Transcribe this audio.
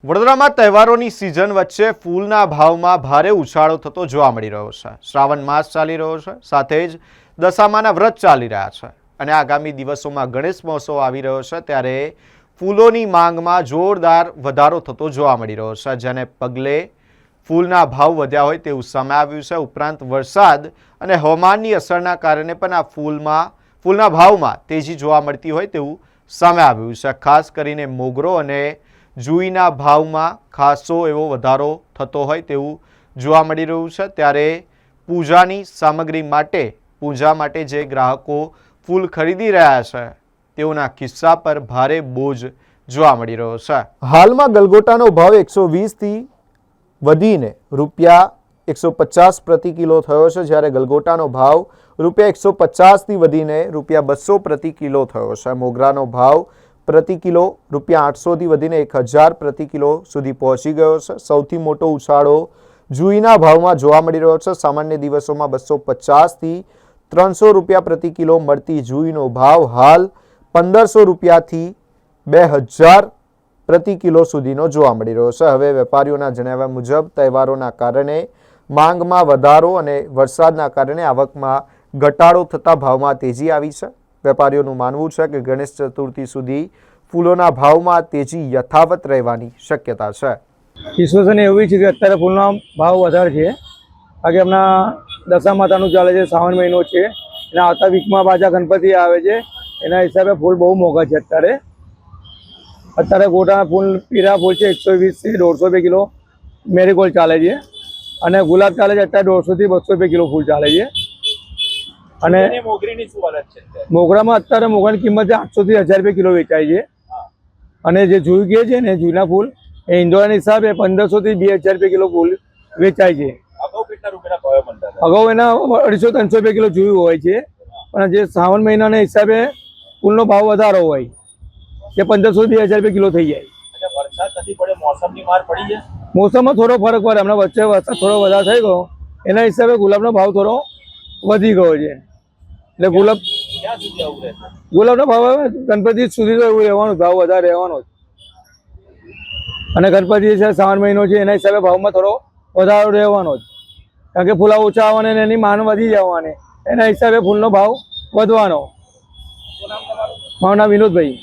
વડોદરામાં તહેવારોની સિઝન વચ્ચે ફૂલના ભાવમાં ભારે ઉછાળો થતો જોવા મળી રહ્યો છે। શ્રાવણ માસ ચાલી રહ્યો છે, સાથે જ દશામાના વ્રત ચાલી રહ્યા છે અને આગામી દિવસોમાં ગણેશ મહોત્સવ આવી રહ્યો છે, ત્યારે ફૂલોની માંગમાં જોરદાર વધારો થતો જોવા મળી રહ્યો છે, જેને પગલે ફૂલના ભાવ વધ્યા હોય તેવું સામે આવ્યું છે। ઉપરાંત વરસાદ અને હવામાનની અસરના કારણે પણ આ ફૂલના ભાવમાં તેજી જોવા મળતી હોય તેવું સામે આવ્યું છે। ખાસ કરીને મોગરો અને જુઈના ભાવમાં ખાસો એવો વધારો થતો હોય તેવું જોવા મળી રહ્યું છે। ત્યારે પૂજાની સામગ્રી માટે પૂજા માટે જે ગ્રાહકો ફૂલ ખરીદી રહ્યા છે તેઓના ખિસ્સા પર ભારે બોજ જોવા મળી રહ્યો છે। હાલમાં ગલગોટાનો ભાવ 120 થી વધીને રૂપિયા 150 પ્રતિ કિલો થયો છે, જ્યારે ગલગોટાનો ભાવ રૂપિયા 150 થી વધીને રૂપિયા 200 પ્રતિ કિલો થયો છે। મોગરાનો ભાવ પ્રતિ કિલો રૂપિયા 800 થી વધીને 1000 પ્રતિ કિલો સુધી પહોંચી ગયો છે। સૌથી મોટો ઉછાળો જુઈના ભાવમાં જોવા મળી રહ્યો છે। સામાન્ય દિવસોમાં 250 થી 300 રૂપિયા પ્રતિ કિલો મળતી જુઈનો ભાવ હાલ 1500 રૂપિયાથી 2000 પ્રતિ કિલો સુધીનો જોવા મળી રહ્યો છે। હવે વેપારીઓના જણાવ્યા મુજબ તહેવારોના કારણે માંગમાં વધારો અને વરસાદના કારણે આવકમાં ઘટાડો થતા ભાવમાં તેજી આવી છે। વેપારીઓનું માનવું છે કે ગણેશ ચતુર્થી સુધી ફૂલોના ભાવમાં તેજી યથાવત રહેવાની શક્યતા છે। વિશ્વસનીય એવી છે કે અત્યારે ફૂલનો ભાવ વધારે છે, કારણ કે હમણાં દશા માતાનું ચાલે છે, શ્રાવણ મહિનો છે, એના આવતા વીકમાં પાછા ગણપતિ આવે છે, એના હિસાબે ફૂલ બહુ મોંઘા છે। અત્યારે ગોટા ફૂલ પીળા ફૂલ છે 120 થી 150 રૂપિયા કિલો મેરીગોલ્ડ ચાલે છે, અને ગુલાબ ચાલે છે અત્યારે 150 થી 200 રૂપિયા કિલો ફૂલ ચાલે છે। અને મોગરીની શું હાલત છે? મોગરામાં અત્યારે મોગરાની કિંમત 800 થી 1000 રૂપિયા કિલો વેચાય છે, અને જે જુઈ કે છે ને જુઈના ફૂલ એ ઇન્ડોરના હિસાબે 1500 થી 2000 રૂપિયા કિલો ફૂલ વેચાય છે। અગાઉ કેટલા રૂપિયાના ભાવ મળતા હતા? અગાઉ એના 250 300 રૂપિયા કિલો જુઈ હોય છે, પણ જે શ્રાવણ મહિનાના હિસાબે ફૂલનો ભાવ વધારો હોય જે 1500 થી 2000 રૂપિયા કિલો થઈ જાય। વરસાદ નથી પડે, મોસમની માર પડી છે, મોસમમાં થોડો ફરક પડે। હમણાં વચ્ચે વરસાદ થોડો વધારે થઈ ગયો, એના હિસાબે ગુલાબનો ભાવ થોડો વધી ગયો છે। એટલે ગુલાબનો ભાવ હવે ગણપતિ સુધી તો એવું રહેવાનું, ભાવ વધારે રહેવાનો જ, અને ગણપતિ છે શ્રાવણ મહિનો છે એના હિસાબે ભાવમાં થોડો વધારો રહેવાનો જ, કારણ કે ફૂલા ઓછા આવવાને અને એની માંગ વધી જવાની, એના હિસાબે ફૂલનો ભાવ વધવાનો। મારું નામ વિનોદભાઈ।